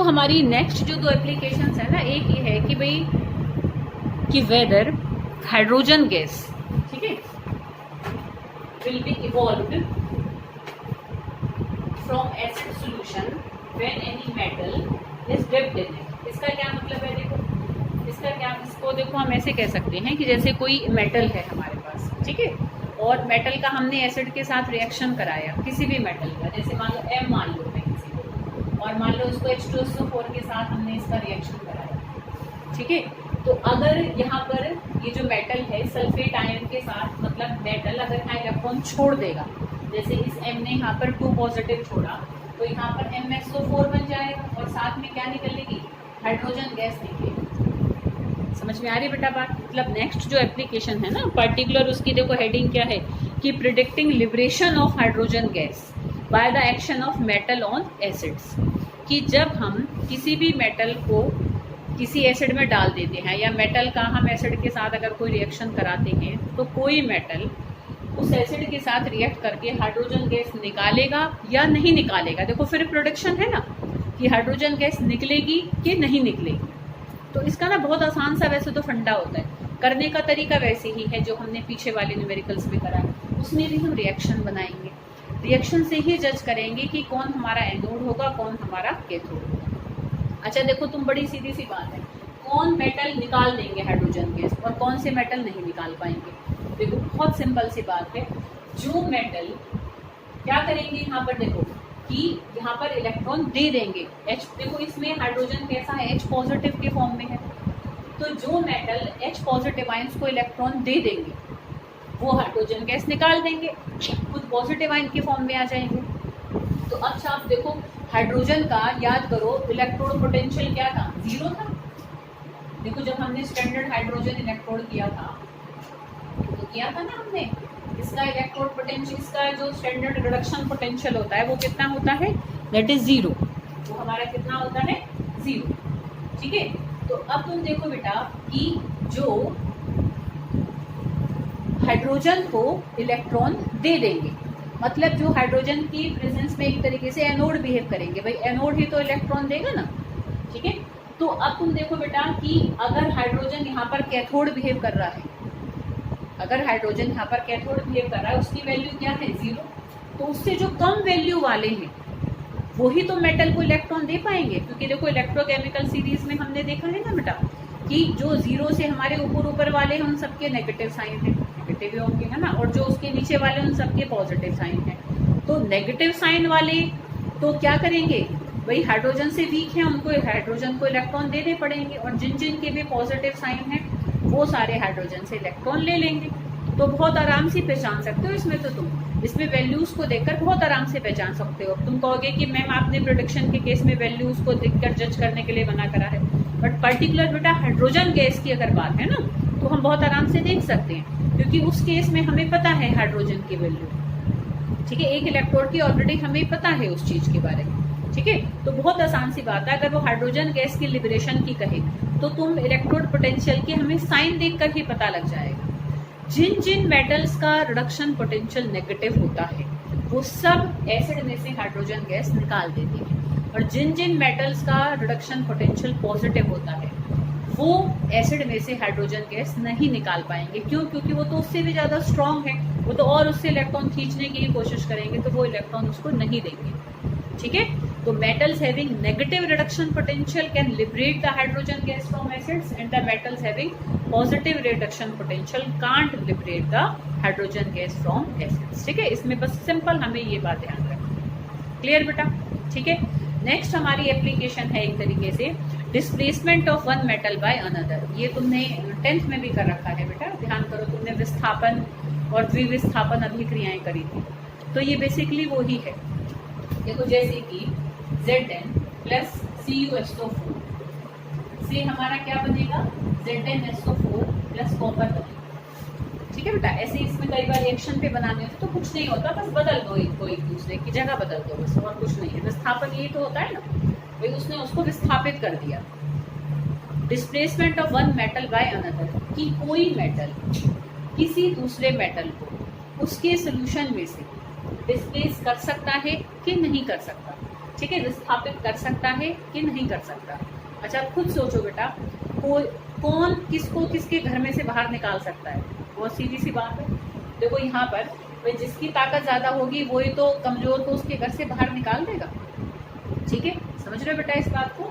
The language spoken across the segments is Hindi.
तो हमारी नेक्स्ट जो दो एप्लीकेशंस है ना, एक ये है कि भाई कि वेदर हाइड्रोजन गैस, ठीक है, will be evolved from acid solution when any metal is dipped in it. इसका क्या मतलब है, देखो इसका क्या, इसको देखो हम ऐसे कह सकते हैं कि जैसे कोई मेटल है हमारे पास, ठीक है, और मेटल का हमने एसिड के साथ रिएक्शन कराया, किसी भी मेटल का, जैसे मान लो M मान लो मैं किसी को, और मान लो इसको H2SO4 के साथ हमने इसका रिएक्शन कराया, ठीक है। तो अगर यहाँ पर ये जो मेटल है सल्फेट आयन के साथ, मतलब मेटल अगर यहाँ इलेक्ट्रॉन छोड़ देगा, जैसे इस M ने यहाँ पर 2 पॉजिटिव छोड़ा, तो यहाँ पर MsO4 बन जाएगा और साथ में क्या निकलेगी, हाइड्रोजन गैस निकलेगी। समझ में आ रही बेटा बात। मतलब नेक्स्ट जो एप्लीकेशन है ना पर्टिकुलर, उसकी देखो हेडिंग क्या है कि predicting liberation of hydrogen gas by the action of metal on acids. कि जब हम किसी भी मेटल को किसी एसिड में डाल देते हैं, या मेटल का हम एसिड के साथ अगर कोई रिएक्शन कराते हैं, तो कोई मेटल उस एसिड के साथ रिएक्ट करके हाइड्रोजन गैस निकालेगा या नहीं निकालेगा। देखो फिर प्रोडक्शन है ना कि हाइड्रोजन गैस निकलेगी कि नहीं निकलेगी। तो इसका ना बहुत आसान सा वैसे तो फंडा होता है, करने का तरीका वैसे ही है जो हमने पीछे वाले न्यूमेरिकल्स में करा है। उसमें भी हम रिएक्शन बनाएंगे, रिएक्शन से ही जज करेंगे कि कौन हमारा एनोड होगा, कौन हमारा कैथोड होगा। अच्छा देखो, तुम बड़ी सीधी सी बात है, कौन मेटल निकाल देंगे हाइड्रोजन गैस और कौन से मेटल नहीं निकाल पाएंगे। देखो बहुत सिंपल सी बात है, जो मेटल क्या करेंगे यहाँ पर देखो कि यहाँ पर इलेक्ट्रॉन दे देंगे H, देखो इसमें हाइड्रोजन कैसा है, H पॉजिटिव के फॉर्म में है, तो जो मेटल H पॉजिटिव आयंस को इलेक्ट्रॉन दे देंगे वो हाइड्रोजन गैस निकाल देंगे, खुद पॉजिटिव आयन के फॉर्म में आ जाएंगे। तो अच्छा आप देखो हाइड्रोजन का याद करो, इलेक्ट्रोड पोटेंशियल क्या था, 0 था। देखो जब हमने स्टैंडर्ड हाइड्रोजन इलेक्ट्रोड किया था, तो किया था ना हमने, इसका इलेक्ट्रोड पोटेंशियल, इसका जो स्टैंडर्ड रिडक्शन पोटेंशियल होता है वो कितना होता है, दैट इज 0। वो हमारा कितना होता है, 0, ठीक है। तो अब तुम देखो बेटा कि जो हाइड्रोजन को इलेक्ट्रॉन दे देंगे, मतलब जो हाइड्रोजन की प्रेजेंस में एक तरीके से एनोड बिहेव करेंगे, भाई एनोड ही तो इलेक्ट्रॉन देगा ना, ठीक है। तो अब तुम देखो बेटा कि अगर हाइड्रोजन यहाँ पर कैथोड बिहेव कर रहा है, अगर हाइड्रोजन यहाँ पर कैथोड बिहेव कर रहा है, उसकी वैल्यू क्या है, 0, तो उससे जो कम वैल्यू वाले हैं वही तो मेटल को इलेक्ट्रॉन दे पाएंगे, क्योंकि देखो इलेक्ट्रोकेमिकल सीरीज में हमने देखा है ना बेटा कि जो 0 से हमारे ऊपर वाले हैं उन सबके नेगेटिव साइन है, नेगेटिव होंगे है ना, और जो उसके नीचे वाले उन सबके पॉजिटिव साइन है। तो नेगेटिव साइन वाले तो क्या करेंगे, भाई हाइड्रोजन से वीक है, उनको हाइड्रोजन को इलेक्ट्रॉन देने पड़ेंगे, और जिन जिन के भी पॉजिटिव साइन है वो सारे हाइड्रोजन से इलेक्ट्रॉन ले लेंगे। तो बहुत आराम से पहचान सकते हो इसमें, तो तुम इसमें वैल्यूज को देखकर बहुत आराम से पहचान सकते हो। तुम कहोगे कि मैम आपने प्रोडक्शन के केस में वैल्यूज को देखकर जज करने के लिए बना करा है, बट पर्टिकुलर बेटा हाइड्रोजन गैस की अगर बात है ना तो हम बहुत आराम से देख सकते हैं, क्योंकि उस केस में हमें पता है हाइड्रोजन की वैल्यू, ठीक है, एक इलेक्ट्रोड की ऑलरेडी हमें पता है उस चीज के बारे में, ठीक है। तो बहुत आसान सी बात है, अगर वो हाइड्रोजन गैस की लिबरेशन की कहे तो तुम इलेक्ट्रोड पोटेंशियल की हमें साइन देखकर ही पता लग जाएगा। जिन जिन मेटल्स का रिडक्शन पोटेंशियल नेगेटिव होता है वो सब एसिड में से हाइड्रोजन गैस निकाल देते हैं, और जिन जिन मेटल्स का रिडक्शन पोटेंशियल पॉजिटिव होता है वो एसिड में से हाइड्रोजन गैस नहीं निकाल पाएंगे। क्यों? क्योंकि वो तो उससे भी ज़्यादा स्ट्रॉन्ग है, वो तो और उससे इलेक्ट्रॉन खींचने की ही कोशिश करेंगे, तो वो इलेक्ट्रॉन उसको नहीं देंगे, ठीक है। तो metals having negative reduction potential can liberate the hydrogen gas from acids, and the metals having positive reduction potential can't liberate the hydrogen gas from acids, ठीक है। इसमें बस सिंपल हमें ये बात ध्यान रखना, क्लियर बेटा, ठीक है। नेक्स्ट हमारी एप्लीकेशन है एक तरीके से displacement of one metal by another. ये तुमने 10th में भी कर रखा है बेटा, ध्यान करो, तुमने विस्थापन और द्विविस्थापन अभिक्रियाएं करी थी, तो ये बेसिकली वो ही है। देखो जैसे कि Zn प्लस CuSO4 से हमारा क्या बनेगा, ZnSO4 प्लस कॉपर बनेगा, ठीक है बेटा। ऐसे इसमें कई बार रिएक्शन पे बनाने होते तो कुछ नहीं होता, बस बदल दो इनको, एक दूसरे की जगह बदल दो, बस और कुछ नहीं है। विस्थापन यही तो होता है ना, भाई उसने उसको विस्थापित कर दिया। Displacement of one metal by another, कि कोई मेटल किसी दूसरे मेटल को उसके सोल्यूशन में से डिस्प्लेस कर सकता है कि नहीं कर सकता, ठीक है, विस्थापित कर सकता है कि नहीं कर सकता। अच्छा आप खुद सोचो बेटा, कौन किसको किसके घर में से बाहर निकाल सकता है? बहुत सीधी सी बात है। देखो यहाँ पर भाई जिसकी ताकत ज़्यादा होगी वही तो कमज़ोर को उसके घर से बाहर निकाल देगा। ठीक है, समझ रहे हो बेटा इस बात को?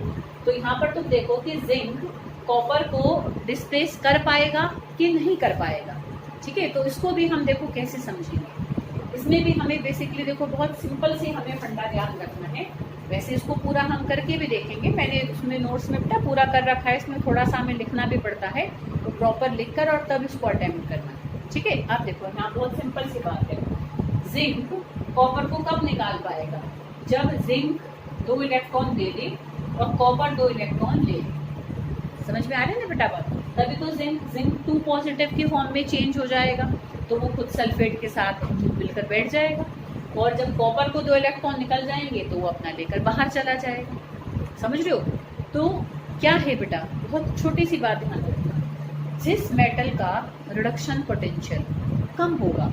तो यहाँ पर तुम देखो कि जिंक कॉपर को डिस्प्लेस कर पाएगा कि नहीं कर पाएगा। ठीक है, तो इसको भी हम देखो कैसे समझेंगे। इसमें भी हमें बेसिकली देखो बहुत सिंपल से हमें फंडा ध्यान रखना है। वैसे इसको पूरा हम करके भी देखेंगे, मैंने उसमें नोट्स में बेटा पूरा कर रखा है। इसमें थोड़ा सा हमें लिखना भी पड़ता है, तो प्रॉपर लिख कर और तब इसको अटेम्प्ट करना। ठीक है, आप देखो यहाँ बहुत सिंपल सी बात है। जिंक कॉपर को कब निकाल पाएगा? जब जिंक 2 इलेक्ट्रॉन दे दे और कॉपर 2 इलेक्ट्रॉन ले ले। समझ में आ रही है ना बेटा बात? तभी तो जिंक 2 पॉजिटिव के फॉर्म में चेंज हो जाएगा, तो वो खुद सल्फेट के साथ मिलकर बैठ जाएगा। और जब कॉपर को 2 इलेक्ट्रॉन निकल जाएंगे तो वो अपना लेकर बाहर चला जाएगा। समझ रहे हो? तो क्या है बेटा, बहुत छोटी सी बात ध्यान रखना। जिस मेटल का रिडक्शन पोटेंशियल कम होगा,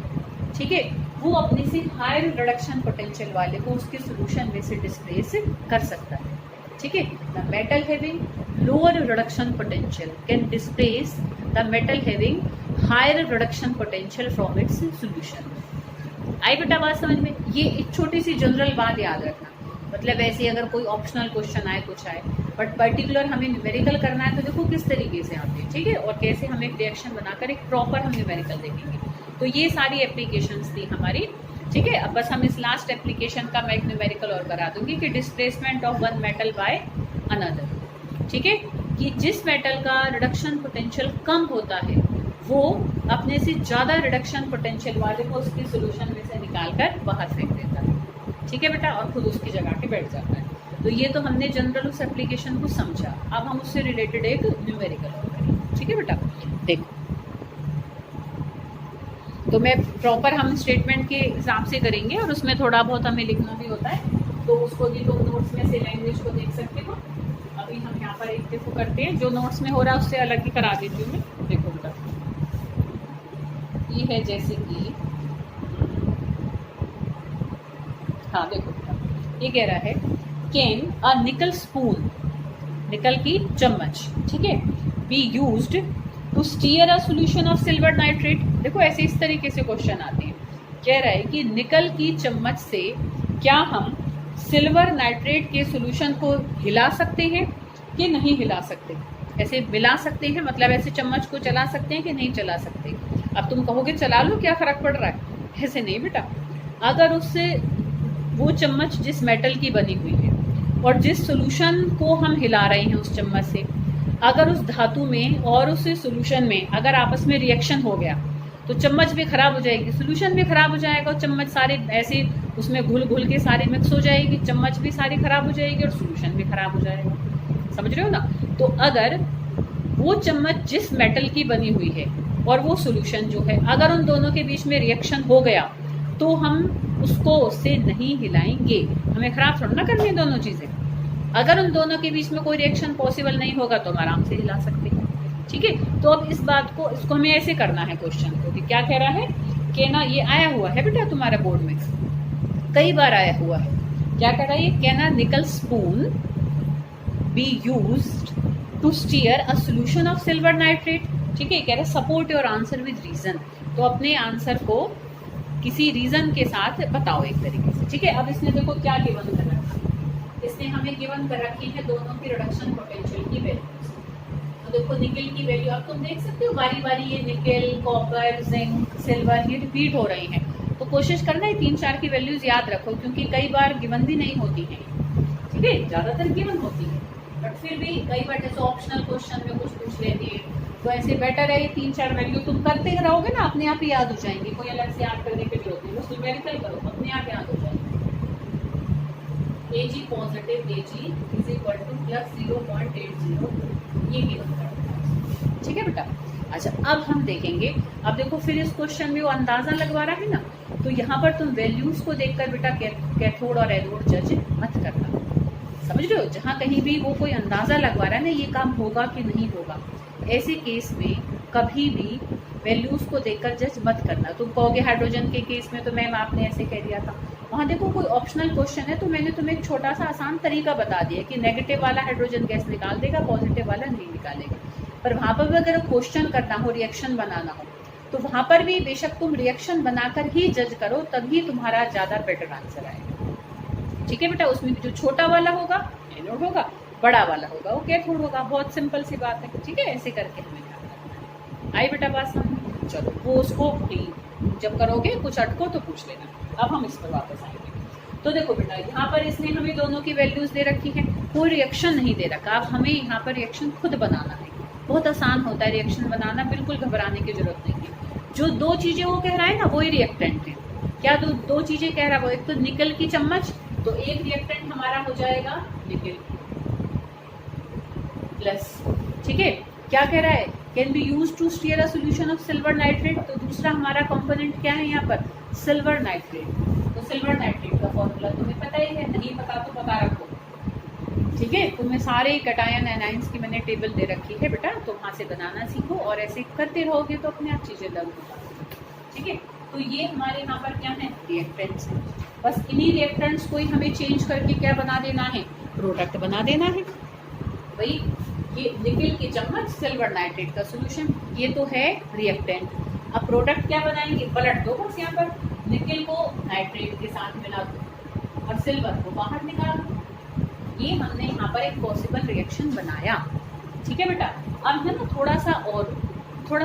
ठीक है, वो अपने से हायर रिडक्शन पोटेंशियल वाले को उसके सोल्यूशन में से डिस्प्लेस कर सकता है। ठीक है, the metal having lower reduction potential can displace the metal having higher reduction potential from its solution. आई बेटा बात समझ में? ये एक छोटी सी जनरल बात याद रखना। मतलब ऐसे अगर कोई ऑप्शनल क्वेश्चन आए कुछ आए, बट पर्टिकुलर हमें न्यूमेरिकल करना है तो देखो किस तरीके से आते हैं। ठीक है, और कैसे हम एक रिएक्शन बनाकर एक प्रॉपर हम न्यूमेरिकल देखेंगे। तो ये सारी एप्लीकेशंस थी हमारी। ठीक है, अब बस हम इस लास्ट एप्लीकेशन का मैं एक न्यूमेरिकल और करा दूंगी कि displacement of one metal by another. ठीक है, कि जिस मेटल का रिडक्शन पोटेंशियल कम होता है वो अपने से ज़्यादा रिडक्शन पोटेंशियल वाले को उसके सोल्यूशन में से निकाल कर बाहर फेंक देता है। ठीक है बेटा, और खुद उसकी जगह पे बैठ जाता है। तो ये तो हमने जनरल उस एप्लीकेशन को समझा। अब हम उससे रिलेटेड एक न्यूमेरिकल और करेंगे। ठीक है बेटा, देखो तो मैं प्रॉपर हम स्टेटमेंट के हिसाब से करेंगे और उसमें थोड़ा बहुत हमें लिखना भी होता है, तो उसको भी तुम नोट्स में से लैंग्वेज को देख सकते हो। अभी हम यहाँ पर एक देखो करते हैं, जो नोट्स में हो रहा है उससे अलग ही करा देती हूँ मैं। देखो बेटा, ये है जैसे कि हाँ देखो बेटा, ये कह रहा है कैन अ निकल स्पून, निकल की चम्मच, ठीक है, be used to stir a solution of silver nitrate. देखो ऐसे इस तरीके से क्वेश्चन आते हैं। कह रहा है कि निकल की चम्मच से क्या हम सिल्वर नाइट्रेट के सॉल्यूशन को हिला सकते हैं कि नहीं हिला सकते? ऐसे मिला सकते हैं, मतलब ऐसे चम्मच को चला सकते हैं कि नहीं चला सकते? अब तुम कहोगे चला लो, क्या फर्क पड़ रहा है? ऐसे नहीं बेटा। अगर उससे वो चम्मच जिस मेटल की बनी हुई है और जिस सॉल्यूशन को हम हिला रहे हैं उस चम्मच से, अगर उस धातु में और उस सॉल्यूशन में अगर आपस में रिएक्शन हो गया तो चम्मच भी खराब हो जाएगी, सॉल्यूशन भी खराब हो जाएगा और चम्मच सारे ऐसे उसमें घुल घुल के सारे मिक्स हो जाएगी, चम्मच भी सारी खराब हो जाएगी और सॉल्यूशन भी खराब हो जाएगा। समझ रहे हो ना? तो अगर वो चम्मच जिस मेटल की बनी हुई है और वो सॉल्यूशन जो है, अगर उन दोनों के बीच में रिएक्शन हो गया तो हम उसको उससे नहीं हिलाएंगे। हमें खराब थोड़ा ना करनी है दोनों चीज़ें। अगर उन दोनों के बीच में कोई रिएक्शन पॉसिबल नहीं होगा तो हम आराम से हिला सकते हैं। ठीक है, तो अब इस बात को, इसको हमें ऐसे करना है क्वेश्चन को कि क्या कह रहा है कि ना, ये आया हुआ है बेटा तुम्हारे बोर्ड में, कई बार आया हुआ है। क्या कह रहा है? Can a nickel spoon be used to stir a solution of silver nitrate. ठीक है, कह रहा है support your answer with reason. तो अपने आंसर को किसी रीजन के साथ बताओ एक तरीके से। ठीक है, अब इसने देखो क्या गिवन कर रखा है, इसने हमें गिवन कर रखी है दोनों की रिडक्शन पोटेंशियल की वैल्यूज। तो देखो निकल की वैल्यू अब तुम देख सकते हो बारी बारी, ये निकल, कॉपर, जिंक, सिल्वर, ये रिपीट हो रही हैं। तो कोशिश करना है 3-4 की वैल्यूज याद रखो, क्योंकि कई बार गिवन भी नहीं होती हैं। ठीक है, ज़्यादातर गिवन होती है, बट फिर भी कई बार जैसे ऑप्शनल क्वेश्चन में कुछ पूछ लेती है, तो ऐसे बेटर है 3-4 वैल्यू तुम करते रहोगे ना, अपने आप ही याद हो जाएंगे। कोई अलग से याद करने की जरूरत नहीं, बस न्यूमेरिकल करो, अपने आप याद हो जाएंगे। Ag positive Ag is equal two plus 0.80, ये गिवन करना है। ठीक है बेटा। अच्छा, अब हम देखेंगे, अब देखो फिर इस क्वेश्चन में वो अंदाजा लगवा रहा है ना, तो यहाँ पर तुम वैल्यूज को देखकर बेटा कैथोड और एनोड जज मत करना। समझ रहे हो? जहाँ कहीं भी वो कोई अंदाजा लगवा रहा है ना, ये काम होगा कि नहीं होगा, ऐसे केस में कभी भी वैल्यूज को देखकर जज मत करना। तुम कहोगे हाइड्रोजन के केस में तो मैम आपने ऐसे कह दिया था, वहाँ देखो कोई ऑप्शनल क्वेश्चन है तो मैंने तुम्हें एक छोटा सा आसान तरीका बता दिया कि नेगेटिव वाला हाइड्रोजन गैस निकाल देगा, पॉजिटिव वाला नहीं निकालेगा। पर वहाँ पर भी अगर क्वेश्चन करना हो, रिएक्शन बनाना हो, तो वहाँ पर भी बेशक तुम रिएक्शन बनाकर ही जज करो, तभी तुम्हारा ज़्यादा बेटर आंसर आएगा। ठीक है बेटा, उसमें जो छोटा वाला होगा एनोड होगा, बड़ा वाला होगा वो कैथोड होगा। बहुत सिंपल सी बात है। ठीक है, ऐसे करके हमें ध्यान रखना है। आई बेटा बात समझ? चलो वो उसको जब करोगे कुछ अटको तो पूछ लेना। अब हम इस पर वापस आएंगे। तो देखो बेटा, यहाँ पर इसने हमें दोनों की वैल्यूज दे रखी है, कोई रिएक्शन नहीं दे रखा। अब हमें यहाँ पर रिएक्शन खुद बनाना है। बहुत आसान होता है रिएक्शन बनाना, बिल्कुल घबराने की जरूरत नहीं है। जो दो चीजें वो कह रहा है ना, वही रिएक्टेंट है। क्या दो चीजें कह रहा है वो? एक तो निकल की चम्मच, तो एक रिएक्टेंट हमारा हो जाएगा निकल प्लस। ठीक है, क्या कह रहा है? Can be use to stir a solution of silver nitrate. तो दूसरा हमारा कंपोनेंट क्या है यहाँ पर? Silver nitrate. तो सिल्वर नाइट्रेट का फॉर्मूला तुम्हें पता ही है, नहीं पता तो पता रखो। ठीक है, तुम्हें सारे कैटायन एनाइंस की मैंने टेबल दे रखी है बेटा, तो वहाँ से बनाना सीखो और ऐसे करते रहोगे तो अपने आप चीजें लर्न हो जाएंगी। ठीक है, तो ये हमारे यहाँ पर क्या है? रिएक्टेंट्स हैं। बस इन्हीं रिएक्टेंट्स को ही हमें चेंज करके क्या बना देना है? प्रोडक्ट बना देना है। भाई ये निकल की चम्मच, सिल्वर नाइट्रेट का सोल्यूशन, ये तो है रिएक्टेंट। अब प्रोडक्ट क्या बनाएंगे? पलट दो बस, यहाँ पर निकल को नाइट्रेट के साथ मिला दो और सिल्वर को बाहर निकाल दो। ये हमने यहाँ पर एक पॉसिबल रिएक्शन बनाया। ठीक है बेटा, अब है ना थोड़ा सा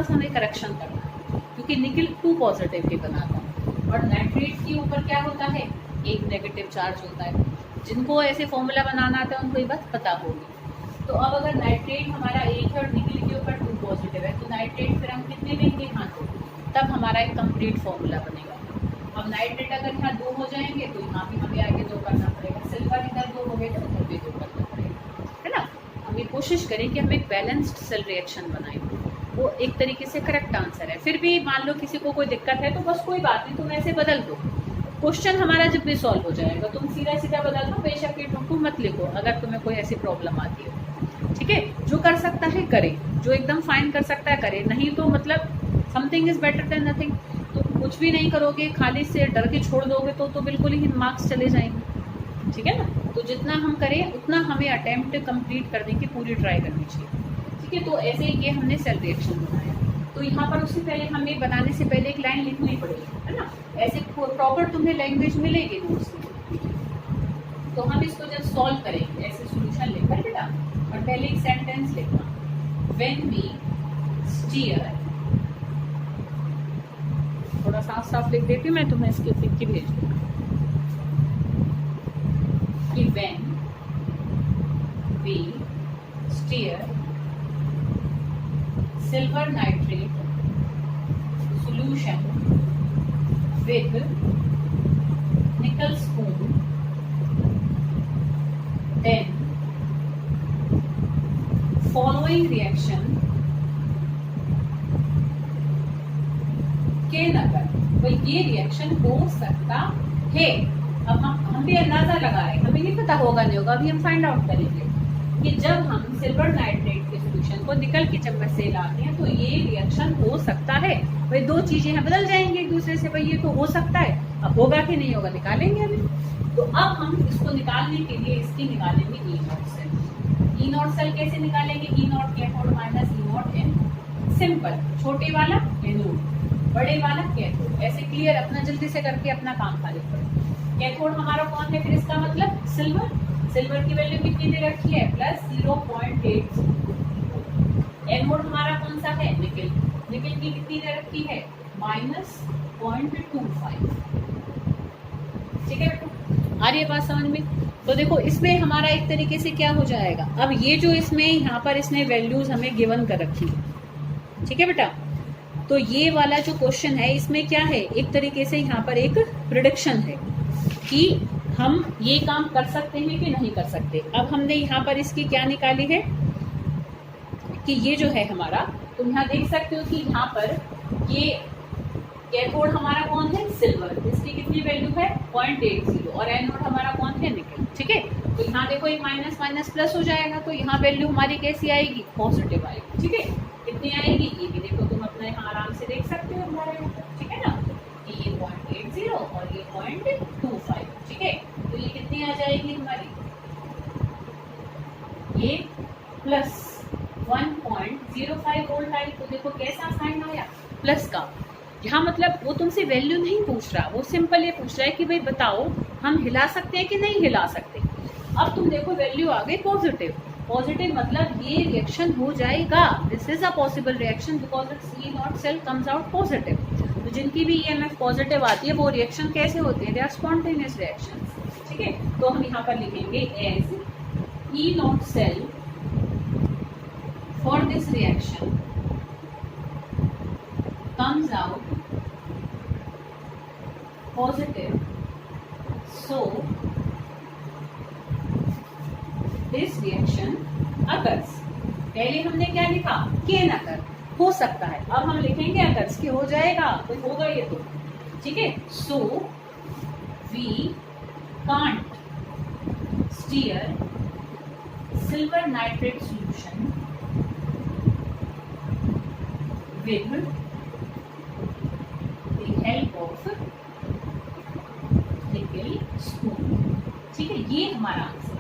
हमें करेक्शन करना है, क्योंकि निकल 2 पॉजिटिव के बनाता है और नाइट्रेट के ऊपर क्या होता है? एक नेगेटिव चार्ज होता है। जिनको ऐसे फॉर्मूला बनाना आता है उनको ये बात पता होगी। तो अब अगर नाइट्रेट हमारा एक है और निकल के ऊपर 2 पॉजिटिव है, तो नाइट्रेट फिर हम कितने लेंगे? यहाँ 2, तब हमारा एक कंप्लीट फॉर्मूला बनेगा। अब नाइट्रेट अगर यहाँ 2 हो जाएंगे तो यहाँ भी हमें आगे 2 करना पड़ेगा। सिल्वर इधर 2 हो गए तो उधर भी 2 करना पड़ेगा, है ना। हम ये कोशिश करें कि हम एक बैलेंस्ड सेल रिएक्शन बनाएं, वो एक तरीके से करेक्ट आंसर है। फिर भी मान लो किसी को कोई दिक्कत है तो बस कोई बात नहीं, तुम ऐसे बदल दो। क्वेश्चन हमारा जब भी सॉल्व हो जाएगा तुम सीधा सीधा बदल दो, बेशक ये तुमको मत लिखो अगर तुम्हें कोई ऐसी प्रॉब्लम आती है। ठीक है, जो कर सकता है करे, जो एकदम फाइन कर सकता है करे, नहीं तो मतलब something is better than nothing. तो कुछ भी नहीं करोगे, खाली से डर के छोड़ दोगे तो बिल्कुल ही मार्क्स चले जाएंगे। ठीक है ना, तो जितना हम करें उतना हमें अटेम्प्ट कंप्लीट करने की पूरी ट्राई करनी चाहिए। ठीक है, तो ऐसे ही ये हमने सेल रिएक्शन बनाया। तो यहाँ पर उससे पहले हमें बनाने से पहले एक लाइन लिखनी पड़ेगी, है ना। ऐसे प्रॉपर तुम्हें लैंग्वेज मिलेगी नोट्स में। तो हम इसको जब सॉल्व करेंगे ऐसे सोल्यूशन लेकर बेटा, और पहले एक सेंटेंस लिखना, व्हेन वी स्टीयर, थोड़ा साफ साफ लिख देती हूँ मैं, तुम्हें इसके लिख के भेज दूँ कि when we stir silver nitrate solution with nickel spoon, then following reaction can occur। तो ये रिएक्शन हो सकता है। अब हम भी अंदाजा लगा रहे हैं, हमें नहीं पता होगा नहीं होगा, अभी हम फाइंड आउट करेंगे कि जब हम सिल्वर नाइट्रेट के सोल्यूशन को निकल की चम्मच से लाते हैं तो ये रिएक्शन हो सकता है। भाई 2 चीजें हैं, बदल जाएंगे एक दूसरे से, भाई ये तो हो सकता है, अब होगा कि नहीं होगा निकालेंगे अभी। तो अब हम इसको निकालने के लिए इसकी निकालेंगे E naught cell. E naught cell कैसे निकालेंगे? E naught cathode minus E naught N. Simple, छोटे वाला एनोड, बड़े वाला कैथोड। ऐसे क्लियर, अपना जल्दी से करके अपना काम खाली करो। कैथोड हमारा कौन है? फिर इसका मतलब सिल्वर। सिल्वर की वैल्यू कितनी दे रखी है? प्लस 0.8। एनोड हमारा कौन सा है? निकल। निकल की कितनी दे रखी है? माइनस 0.25। ठीक है बेटा, आ रही है बात समझ में? तो देखो इसमें हमारा एक तरीके से क्या हो जाएगा, अब ये जो इसमें यहाँ पर इसने वैल्यूज हमें गिवन कर रखी है। ठीक है बेटा, तो ये वाला जो क्वेश्चन है इसमें क्या है, एक तरीके से यहाँ पर एक प्रेडिक्शन है कि हम ये काम कर सकते हैं कि नहीं कर सकते। अब हमने यहाँ पर इसकी क्या निकाली है कि ये जो है हमारा, तुम यहाँ देख सकते हो कि यहाँ पर ये कैथोड हमारा कौन है? सिल्वर। इसकी कितनी वैल्यू है? 0.80। और एनोड हमारा कौन है? निकल। ठीक है, तो यहाँ देखो एक माइनस माइनस प्लस हो जाएगा, तो यहाँ वैल्यू हमारी कैसी आएगी? पॉजिटिव आएगी। ठीक है, कितनी आएगी, ये भी देखो तुम अपना यहाँ आराम से देख सकते हो हमारे यहाँ, ठीक है ना, कि ये 0.80 और ये 0.25, ठीक है। तो ये कितनी आ जाएगी हमारी, ये प्लस 1.05 वोल्ट आई। तो देखो कैसा साइन आया, प्लस का। यहाँ मतलब वो तुमसे वैल्यू नहीं पूछ रहा, वो सिंपल ये पूछ रहा है कि भाई बताओ हम हिला सकते हैं कि नहीं हिला सकते। अब तुम देखो वैल्यू आ गई पॉजिटिव, पॉजिटिव मतलब ये रिएक्शन हो जाएगा, this is a possible reaction because it's E naught cell comes out positive. तो जिनकी भी ईएमएफ पॉजिटिव आती है वो रिएक्शन कैसे होते हैं, दे आर स्पॉन्टेनियस रिएक्शन, ठीक है। तो हम यहाँ पर लिखेंगे as E naught cell for this reaction comes out positive, so this reaction occurs। पहले हमने क्या लिखा, कैन अकर, हो सकता है। अब हम लिखेंगे अकर्स कि हो जाएगा, तो होगा ये तो, ठीक है। So we can't stir silver nitrate solution with help of nickel spoon, ठीक है। ये हमारा आंसर।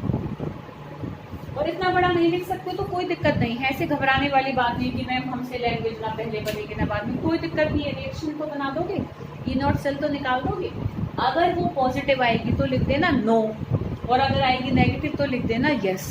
और इतना बड़ा नहीं लिख सकते तो कोई दिक्कत नहीं है, ऐसे घबराने वाली बात नहीं कि मैम हमसे लैंग्वेज ना पहले बनेगी ना बाद में, कोई दिक्कत नहीं है। रिएक्शन को बना दोगे, ई नॉट सेल तो निकाल दोगे। अगर वो पॉजिटिव आएगी तो लिख देना नो, और अगर आएगी नेगेटिव तो लिख देना यस,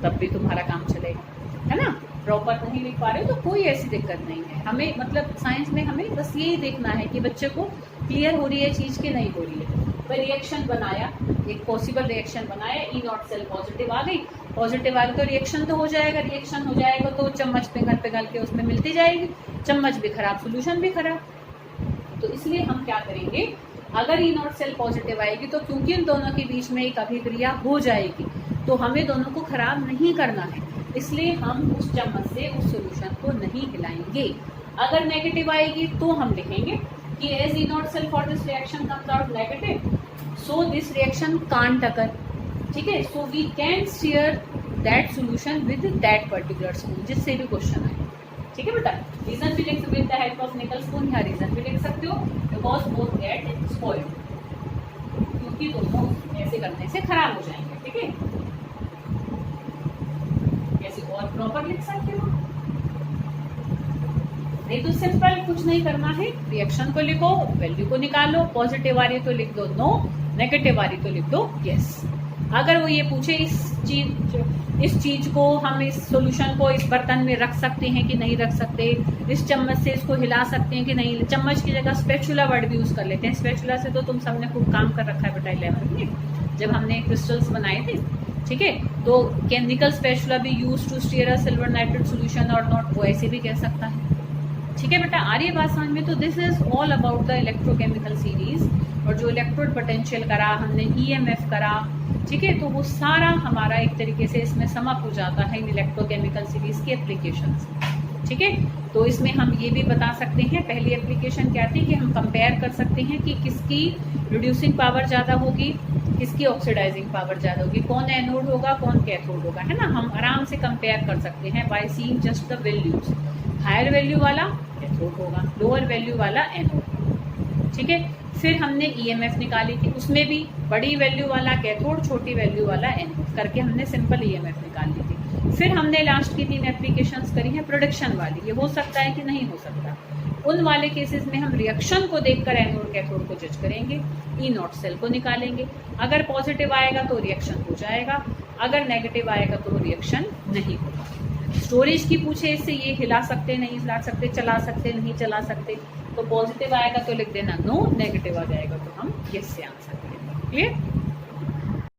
तब भी तुम्हारा काम चलेगा, है ना। प्रॉपर नहीं लिख पा रहे हो तो कोई ऐसी दिक्कत नहीं है। हमें मतलब साइंस में हमें बस यही देखना है कि बच्चे को क्लियर हो रही है चीज़ कि नहीं हो रही है। तो रिएक्शन बनाया, एक पॉसिबल रिएक्शन बनाया, ई नॉट सेल पॉजिटिव आ गई, पॉजिटिव आ गई तो रिएक्शन तो हो जाएगा, रिएक्शन हो जाएगा तो चम्मच पिघल के उसमें मिलती जाएगी, चम्मच भी खराब सोल्यूशन भी खराब। तो इसलिए हम क्या करेंगे, अगर ई नॉट सेल पॉजिटिव आएगी तो क्योंकि इन दोनों के बीच में एक अभिक्रिया हो जाएगी तो हमें दोनों को खराब नहीं करना है, इसलिए हम उस चम्मच से उस सॉल्यूशन को नहीं हिलाएंगे। अगर नेगेटिव आएगी तो हम लिखेंगे कि as E naught cell for this reaction comes out negative, so this reaction can't occur, ठीक है। So we can stir that solution with that particular spoon, जिससे भी क्वेश्चन आए, ठीक है बेटा। रीजन भी लिख with the help of nickel spoon, या रीजन भी लिख सकते हो बिकॉज बोथ गेट स्पॉइल्ड, क्योंकि दोनों ऐसे करने से खराब हो जाएंगे, ठीक है। और प्रॉपर लिख सकते हो, नहीं तो सिंपल कुछ नहीं करना है, रिएक्शन को लिखो, वैल्यू को निकालो, पॉजिटिव आ रही तो लिख दो नो, नेगेटिव आ रही तो लिख दो यस। अगर वो ये पूछे इस चीज को हम इस सॉल्यूशन को इस बर्तन में रख सकते हैं कि नहीं रख सकते, इस चम्मच से इसको हिला सकते हैं कि नहीं, चम्मच की जगह स्पैचुला वर्ड भी यूज कर लेते हैं। स्पैचुला से तो तुम सबने खूब काम कर रखा है बेटा 11th में जब हमने क्रिस्टल्स बनाए थे, ठीक है। तो can nickel spatula be use to stir a silver nitrate solution or not, वो ऐसे भी कह सकता है, ठीक है बेटा। आ रही है बात समझ में। तो this is all about the electrochemical series, और जो इलेक्ट्रोड पोटेंशियल करा हमने, ईएमएफ करा, ठीक है, तो वो सारा हमारा एक तरीके से इसमें समअप हो जाता है इन इलेक्ट्रोकेमिकल सीरीज के एप्लीकेशंस, ठीक है। तो इसमें हम ये भी बता सकते हैं, पहली एप्लीकेशन क्या थी कि हम कंपेयर कर सकते हैं कि किसकी रिड्यूसिंग पावर ज़्यादा होगी, किसकी ऑक्सीडाइजिंग पावर ज़्यादा होगी, कौन एनोड होगा कौन कैथोड होगा, है ना। हम आराम से कंपेयर कर सकते हैं by seeing just the values. Higher value वाला कैथोड होगा, लोअर वैल्यू वाला एनोड, ठीक है। फिर हमने ईएमएफ निकाली थी, उसमें भी बड़ी वैल्यू वाला कैथोड, छोटी वैल्यू वाला एनोड करके हमने सिंपल ईएमएफ निकाल ली थी। फिर हमने लास्ट की 3 एप्लीकेशंस करी हैं प्रोडक्शन वाली, ये हो सकता है कि नहीं हो सकता। उन वाले केसेस में हम रिएक्शन को देखकर एनोड कैथोड को जज करेंगे, ई नॉट सेल को निकालेंगे। अगर पॉजिटिव आएगा तो रिएक्शन हो जाएगा, अगर नेगेटिव आएगा तो रिएक्शन नहीं होगा। स्टोरेज की पूछे इससे, ये हिला सकते नहीं हिला सकते, चला सकते नहीं चला सकते, तो पॉजिटिव आएगा तो लिख देना नो, नेगेटिव आ जाएगा तो हम यस से आंसर करेंगे। क्लियर।